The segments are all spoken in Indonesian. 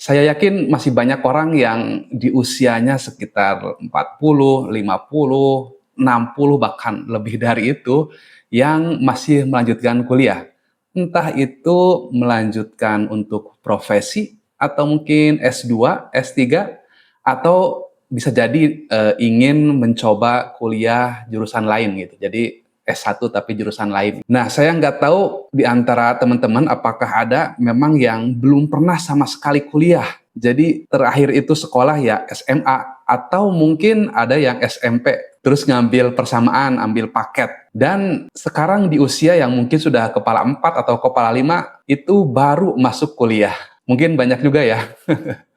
Saya yakin masih banyak orang yang di usianya sekitar 40, 50, 60 bahkan lebih dari itu yang masih melanjutkan kuliah. Entah itu melanjutkan untuk profesi atau mungkin S2, S3 atau bisa jadi ingin mencoba kuliah jurusan lain gitu. Jadi S1 tapi jurusan lain. Nah, saya nggak tahu di antara teman-teman apakah ada memang yang belum pernah sama sekali kuliah. Jadi terakhir itu sekolah ya SMA atau mungkin ada yang SMP terus ngambil persamaan, ambil paket. Dan sekarang di usia yang mungkin sudah kepala 4 atau kepala 5 itu baru masuk kuliah. Mungkin banyak juga ya.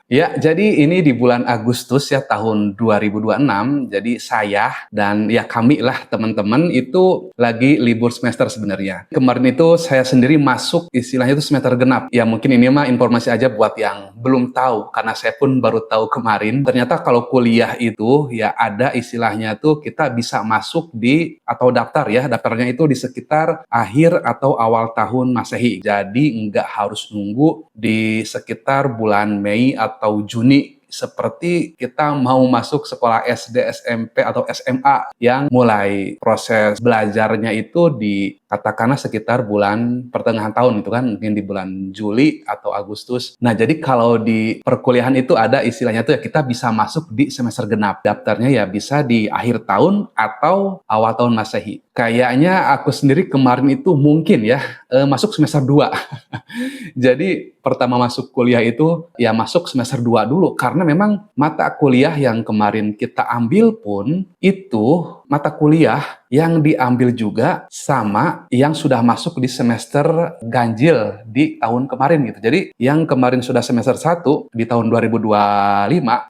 Ya, jadi ini di bulan Agustus ya tahun 2026. Jadi saya dan ya kami lah teman-teman itu lagi libur semester sebenarnya. Kemarin itu saya sendiri masuk istilahnya itu semester genap. Ya mungkin ini mah informasi aja buat yang belum tahu karena saya pun baru tahu kemarin. Ternyata kalau kuliah itu ya ada istilahnya tuh kita bisa masuk di atau daftar ya. Daftarnya itu di sekitar akhir atau awal tahun Masehi. Jadi nggak harus nunggu di sekitar bulan Mei atau Juni seperti kita mau masuk sekolah SD, SMP, atau SMA yang mulai proses belajarnya itu di katakanlah sekitar bulan pertengahan tahun itu kan mungkin di bulan Juli atau Agustus. Nah, jadi kalau di perkuliahan itu ada istilahnya tuh ya kita bisa masuk di semester genap. Daftarnya ya bisa di akhir tahun atau awal tahun Masehi. Kayaknya aku sendiri kemarin itu mungkin ya masuk semester 2. Jadi pertama masuk kuliah itu ya masuk semester 2 dulu karena memang mata kuliah yang kemarin kita ambil pun itu mata kuliah yang diambil juga sama yang sudah masuk di semester ganjil di tahun kemarin gitu. Jadi yang kemarin sudah semester 1 di tahun 2025,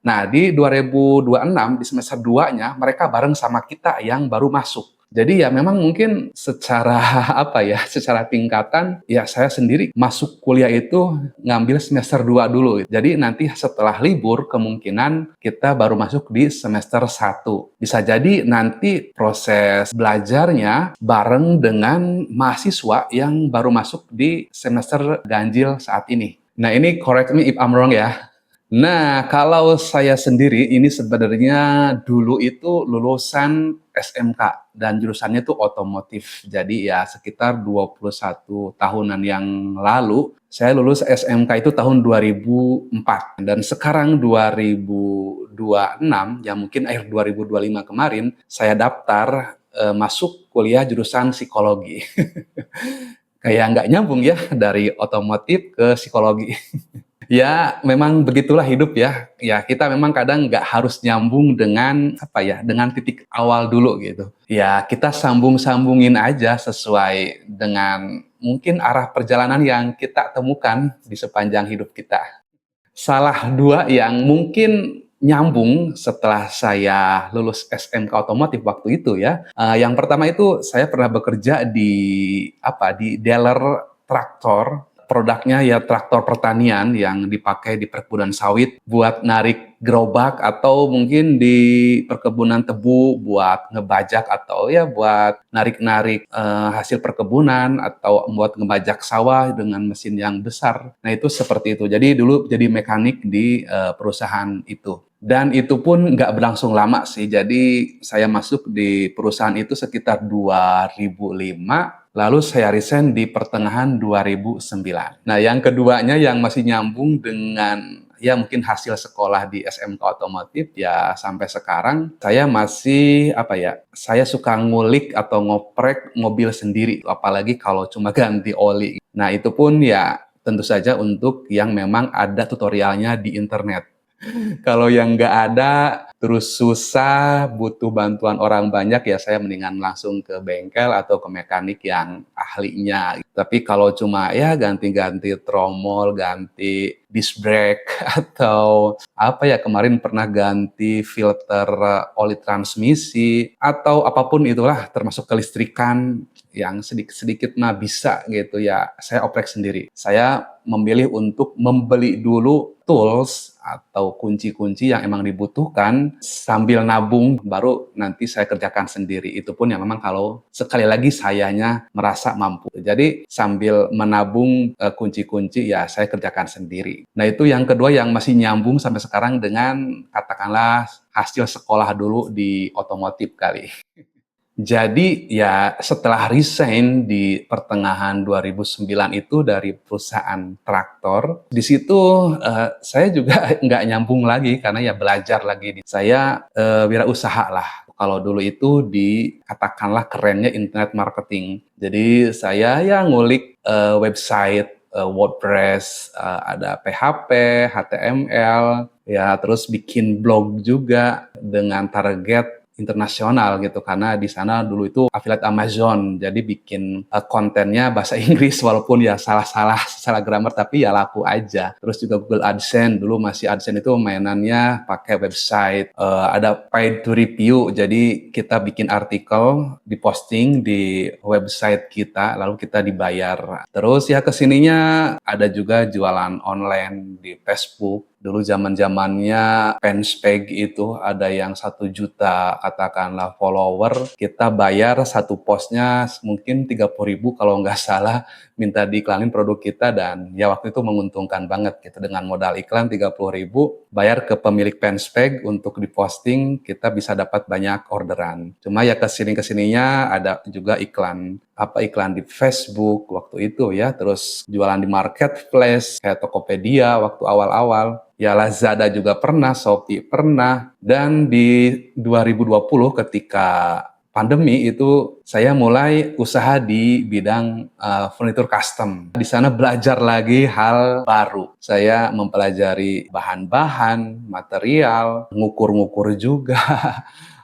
nah di 2026 di semester 2-nya mereka bareng sama kita yang baru masuk. Jadi ya memang mungkin secara apa ya, secara tingkatan ya saya sendiri masuk kuliah itu ngambil semester 2 dulu. Jadi nanti setelah libur kemungkinan kita baru masuk di semester 1. Bisa jadi nanti proses belajarnya bareng dengan mahasiswa yang baru masuk di semester ganjil saat ini. Nah ini correct me if I'm wrong ya. Nah, kalau saya sendiri ini sebenarnya dulu itu lulusan SMK dan jurusannya itu otomotif. Jadi ya sekitar 21 tahunan yang lalu saya lulus SMK itu tahun 2004 dan sekarang 2026 ya mungkin akhir 2025 kemarin saya daftar masuk kuliah jurusan psikologi. Kayak nggak nyambung ya dari otomotif ke psikologi. Ya, memang begitulah hidup ya. Ya, kita memang kadang nggak harus nyambung dengan apa ya, dengan titik awal dulu gitu. Ya, kita sambung-sambungin aja sesuai dengan mungkin arah perjalanan yang kita temukan di sepanjang hidup kita. Salah dua yang mungkin nyambung setelah saya lulus SMK otomotif waktu itu ya. Yang pertama itu saya pernah bekerja di apa di dealer traktor. Produknya ya traktor pertanian yang dipakai di perkebunan sawit buat narik gerobak atau mungkin di perkebunan tebu buat ngebajak atau ya buat narik-narik hasil perkebunan atau buat ngebajak sawah dengan mesin yang besar. Nah itu seperti itu. Jadi dulu jadi mekanik di perusahaan itu. Dan itu pun nggak berlangsung lama sih. Jadi saya masuk di perusahaan itu sekitar 2005. Lalu saya resign di pertengahan 2009. Nah, yang keduanya yang masih nyambung dengan ya mungkin hasil sekolah di SMK otomotif ya sampai sekarang saya masih apa ya, saya suka ngulik atau ngoprek mobil sendiri, apalagi kalau cuma ganti oli. Nah, itu pun ya tentu saja untuk yang memang ada tutorialnya di internet. Kalau yang nggak ada, terus susah, butuh bantuan orang banyak, ya saya mendingan langsung ke bengkel atau ke mekanik yang ahlinya. Tapi kalau cuma ya ganti-ganti tromol, ganti disc brake, atau apa ya kemarin pernah ganti filter oli transmisi, atau apapun itulah termasuk kelistrikan, yang sedikit-sedikit mah bisa gitu ya, saya oprek sendiri. Saya memilih untuk membeli dulu tools atau kunci-kunci yang emang dibutuhkan sambil nabung, baru nanti saya kerjakan sendiri. Itu pun yang memang kalau sekali lagi sayanya merasa mampu. Jadi sambil menabung kunci-kunci ya saya kerjakan sendiri. Nah itu yang kedua yang masih nyambung sampai sekarang dengan katakanlah hasil sekolah dulu di otomotif kali. Jadi ya setelah resign di pertengahan 2009 itu dari perusahaan traktor, di situ saya juga nggak nyambung lagi karena ya belajar lagi. Saya wirausaha lah. Kalau dulu itu katakanlah kerennya internet marketing. Jadi saya ya ngulik website, WordPress, ada PHP, HTML, ya terus bikin blog juga dengan target internasional gitu karena di sana dulu itu affiliate Amazon jadi bikin kontennya bahasa Inggris walaupun ya salah grammar tapi ya laku aja. Terus juga Google AdSense dulu masih AdSense itu mainannya pakai website, ada paid to review jadi kita bikin artikel diposting di website kita lalu kita dibayar. Terus ya kesininya ada juga jualan online di Facebook. Dulu zaman-zamannya fanspage itu ada yang 1 juta katakanlah follower, kita bayar satu postnya mungkin 30.000 kalau nggak salah, minta diiklanin produk kita dan ya waktu itu menguntungkan banget gitu dengan modal iklan 30.000, bayar ke pemilik fanspage untuk diposting, kita bisa dapat banyak orderan. Cuma ya kesininya ada juga iklan di Facebook waktu itu ya, terus jualan di marketplace kayak Tokopedia waktu awal-awal. Ya Lazada juga pernah, Shopee pernah, dan di 2020 ketika pandemi itu saya mulai usaha di bidang furniture custom. Di sana belajar lagi hal baru. Saya mempelajari bahan-bahan, material, ngukur-ngukur juga.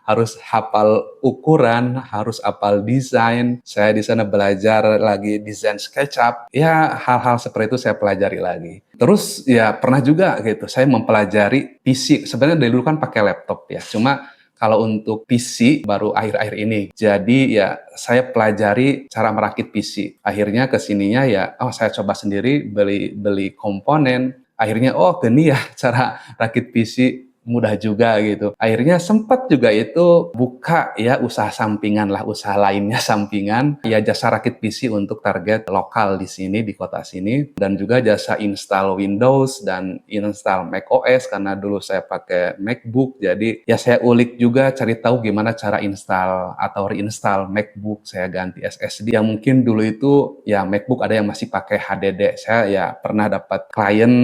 Harus hafal ukuran, harus hafal desain. Saya di sana belajar lagi desain SketchUp. Ya, hal-hal seperti itu saya pelajari lagi. Terus ya pernah juga gitu, saya mempelajari PC. Sebenarnya dari dulu kan pakai laptop ya. Cuma kalau untuk PC baru akhir-akhir ini. Jadi ya saya pelajari cara merakit PC. Akhirnya kesininya ya, saya coba sendiri beli komponen. Akhirnya gini ya cara rakit PC mudah juga gitu. Akhirnya sempat juga itu buka ya usaha sampingan lah, usaha lainnya sampingan. Ya jasa rakit PC untuk target lokal di sini, di kota sini. Dan juga jasa install Windows dan install macOS karena dulu saya pakai MacBook. Jadi ya saya ulik juga cari tahu gimana cara install atau reinstall MacBook. Saya ganti SSD. Yang mungkin dulu itu ya MacBook ada yang masih pakai HDD. Saya ya pernah dapat klien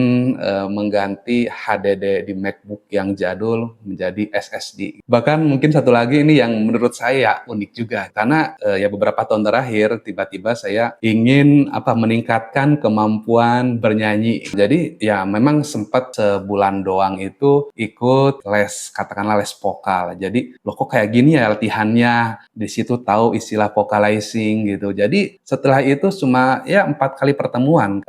mengganti HDD di MacBook yang jadul menjadi SSD. Bahkan mungkin satu lagi ini yang menurut saya unik juga karena ya beberapa tahun terakhir tiba-tiba saya ingin meningkatkan kemampuan bernyanyi. Jadi ya memang sempat sebulan doang itu ikut katakanlah les vokal. Jadi loh kok kayak gini ya latihannya. Di situ tahu istilah vocalizing gitu. Jadi setelah itu cuma ya 4 kali pertemuan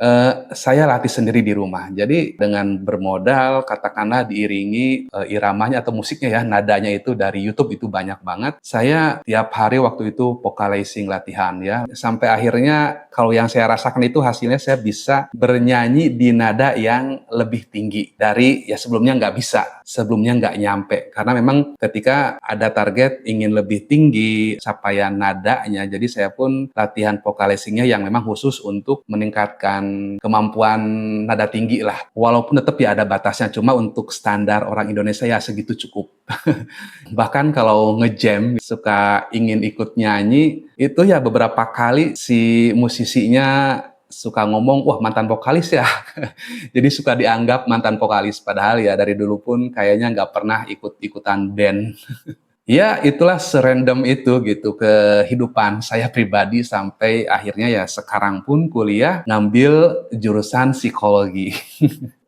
saya latih sendiri di rumah. Jadi dengan bermodal katakanlah diiringi iramanya atau musiknya ya, nadanya itu dari YouTube itu banyak banget. Saya tiap hari waktu itu vocalizing latihan ya. Sampai akhirnya kalau yang saya rasakan itu hasilnya saya bisa bernyanyi di nada yang lebih tinggi dari ya sebelumnya nggak bisa. Sebelumnya nggak nyampe. Karena memang ketika ada target ingin lebih tinggi capaian nadanya, jadi saya pun latihan vocalizingnya yang memang khusus untuk meningkatkan kemampuan nada tinggi lah. Walaupun tetap ya ada batasnya, cuma untuk standar orang Indonesia ya segitu cukup. Bahkan kalau ngejam suka ingin ikut nyanyi, itu ya beberapa kali si musisinya suka ngomong, wah mantan vokalis ya. Jadi suka dianggap mantan vokalis, padahal ya dari dulu pun kayaknya nggak pernah ikut-ikutan band. Ya itulah serandom itu gitu kehidupan saya pribadi sampai akhirnya ya sekarang pun kuliah ngambil jurusan psikologi.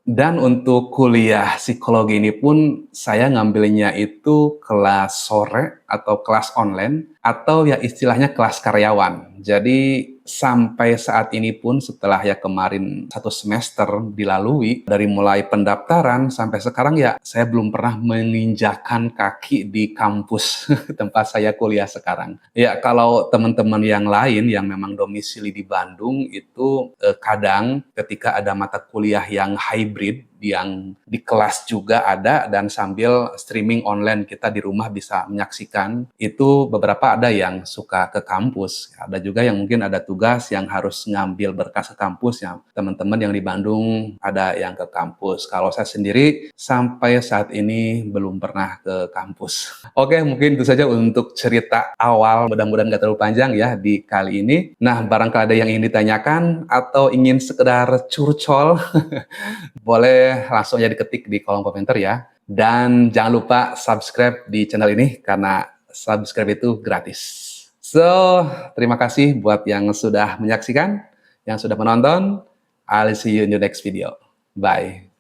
Dan untuk kuliah psikologi ini pun saya ngambilnya itu kelas sore atau kelas online, atau ya istilahnya kelas karyawan. Jadi sampai saat ini pun setelah ya kemarin 1 semester dilalui, dari mulai pendaftaran sampai sekarang ya saya belum pernah menginjakan kaki di kampus tempat saya kuliah sekarang. Ya kalau teman-teman yang lain yang memang domisili di Bandung itu kadang ketika ada mata kuliah yang hybrid, yang di kelas juga ada dan sambil streaming online kita di rumah bisa menyaksikan, itu beberapa ada yang suka ke kampus, ada juga yang mungkin ada tugas yang harus ngambil berkas ke kampus, ya teman-teman yang di Bandung ada yang ke kampus. Kalau saya sendiri sampai saat ini belum pernah ke kampus. Oke, mungkin itu saja untuk cerita awal, mudah-mudahan nggak terlalu panjang ya di kali ini. Nah, barangkali ada yang ingin ditanyakan atau ingin sekedar curcol, boleh langsung aja diketik di kolom komentar ya. Dan jangan lupa subscribe di channel ini karena subscribe itu gratis. So, terima kasih buat yang sudah menyaksikan, yang sudah menonton. I'll see you in the next video. Bye.